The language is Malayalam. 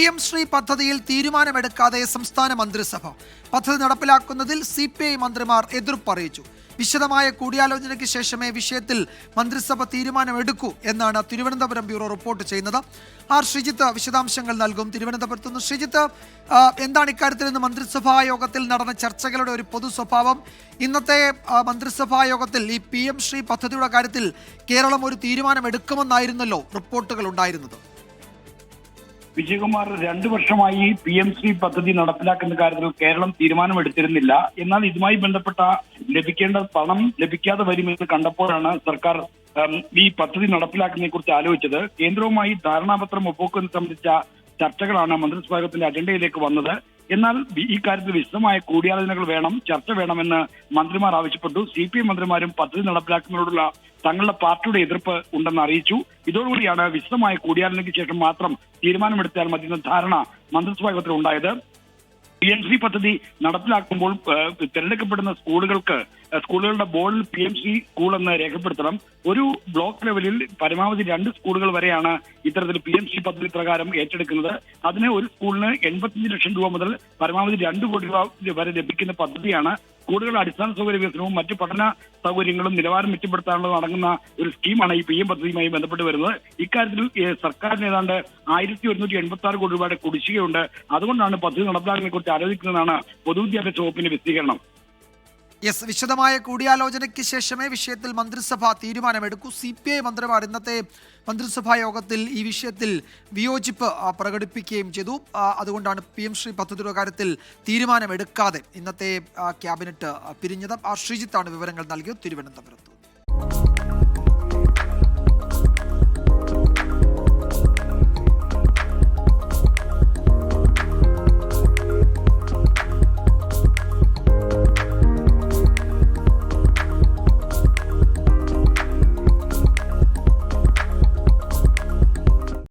PM ശ്രീ പദ്ധതിയിൽ തീരുമാനമെടുക്കാതെ സംസ്ഥാന മന്ത്രിസഭ. പദ്ധതി നടപ്പിലാക്കുന്നതിൽ CPI മന്ത്രിമാർ എതിർപ്പ് അറിയിച്ചു. വിശദമായ കൂടിയാലോചനയ്ക്ക് ശേഷമേ വിഷയത്തിൽ മന്ത്രിസഭ തീരുമാനമെടുക്കൂ എന്നാണ് തിരുവനന്തപുരം ബ്യൂറോ റിപ്പോർട്ട് ചെയ്യുന്നത്. ആർ ശ്രീജിത്ത് വിശദാംശങ്ങൾ നൽകും. തിരുവനന്തപുരത്ത് നിന്ന് ശ്രീജിത്ത്, എന്താണ് ഇക്കാര്യത്തിൽ ഇന്ന് മന്ത്രിസഭാ യോഗത്തിൽ നടന്ന ചർച്ചകളുടെ ഒരു പൊതു സ്വഭാവം? ഇന്നത്തെ മന്ത്രിസഭാ യോഗത്തിൽ ഈ PM ശ്രീ പദ്ധതിയുടെ കാര്യത്തിൽ കേരളം ഒരു തീരുമാനം എടുക്കുമെന്നായിരുന്നല്ലോ റിപ്പോർട്ടുകൾ ഉണ്ടായിരുന്നത്. വിജയകുമാർ, 2 വർഷമായി PM ശ്രീ പദ്ധതി നടപ്പിലാക്കുന്ന കാര്യത്തിൽ കേരളം തീരുമാനമെടുത്തിരുന്നില്ല. എന്നാൽ ഇതുമായി ബന്ധപ്പെട്ട ലഭിക്കേണ്ട പണം ലഭിക്കാതെ വരുമെന്ന് കണ്ടപ്പോഴാണ് സർക്കാർ ഈ പദ്ധതി നടപ്പിലാക്കുന്നതിനെ കുറിച്ച് ആലോചിച്ചത്. കേന്ദ്രവുമായി ധാരണാപത്രം ഒപ്പുവെക്കുന്നത് സംബന്ധിച്ച ചർച്ചകളാണ് മന്ത്രിസഭായോഗത്തിന്റെ അജണ്ടയിലേക്ക് വന്നത്. എന്നാൽ ഈ കാര്യത്തിൽ വിശദമായ കൂടിയാലോചനകൾ വേണം, ചർച്ച വേണമെന്ന് മന്ത്രിമാർ ആവശ്യപ്പെട്ടു. CPI മന്ത്രിമാരും പദ്ധതി നടപ്പിലാക്കുന്നതിനോടുള്ള തങ്ങളുടെ പാർട്ടിയുടെ എതിർപ്പ് ഉണ്ടെന്ന് അറിയിച്ചു. ഇതോടുകൂടിയാണ് വിശദമായ കൂടിയാലോചനയ്ക്ക് ശേഷം മാത്രം തീരുമാനമെടുത്താൽ മതി എന്ന ധാരണ മന്ത്രിസഭാ യോഗത്തിൽ ഉണ്ടായത്. PM ശ്രീ പദ്ധതി നടപ്പിലാക്കുമ്പോൾ തിരഞ്ഞെടുക്കപ്പെടുന്ന സ്കൂളുകളുടെ ബോർഡിൽ PM ശ്രീ സ്കൂൾ എന്ന് രേഖപ്പെടുത്തണം. ഒരു ബ്ലോക്ക് ലെവലിൽ പരമാവധി 2 സ്കൂളുകൾ വരെയാണ് ഇത്തരത്തിൽ PM ശ്രീ പദ്ധതി പ്രകാരം ഏറ്റെടുക്കുന്നത്. അതിന് ഒരു സ്കൂളിന് 85 ലക്ഷം രൂപ മുതൽ പരമാവധി 2 കോടി രൂപ വരെ ലഭിക്കുന്ന പദ്ധതിയാണ്. സ്കൂളുകളുടെ അടിസ്ഥാന സൗകര്യ വികസനവും മറ്റു പഠന സൗകര്യങ്ങളും നിലവാരം മെച്ചപ്പെടുത്താനുള്ളത് അടങ്ങുന്ന ഒരു സ്കീമാണ് ഈ PM പദ്ധതിയുമായി ബന്ധപ്പെട്ട് വരുന്നത്. ഇക്കാര്യത്തിൽ സർക്കാരിന് ഏതാണ്ട് 1186 കോടി രൂപയുടെ കുടിശ്ശികയുണ്ട്. അതുകൊണ്ടാണ് പദ്ധതി നടപ്പിലാക്കുന്നതിനെ കുറിച്ച് ആലോചിക്കുന്നതാണ് പൊതുവിദ്യാഭ്യാസ വകുപ്പിന്റെ വിശദീകരണം. വിശദമായ കൂടിയാലോചനയ്ക്ക് ശേഷമേ വിഷയത്തിൽ മന്ത്രിസഭ തീരുമാനമെടുക്കൂ. CPI മന്ത്രിമാർ ഇന്നത്തെ മന്ത്രിസഭാ യോഗത്തിൽ ഈ വിഷയത്തിൽ വിയോജിപ്പ് പ്രകടിപ്പിക്കുകയും ചെയ്തു. അതുകൊണ്ടാണ് PM ശ്രീ പദ്ധതിയുടെ കാര്യത്തിൽ തീരുമാനമെടുക്കാതെ ഇന്നത്തെ ക്യാബിനറ്റ് പിരിഞ്ഞത്. ശ്രീജിത്താണ് വിവരങ്ങൾ നൽകിയത് തിരുവനന്തപുരത്ത്.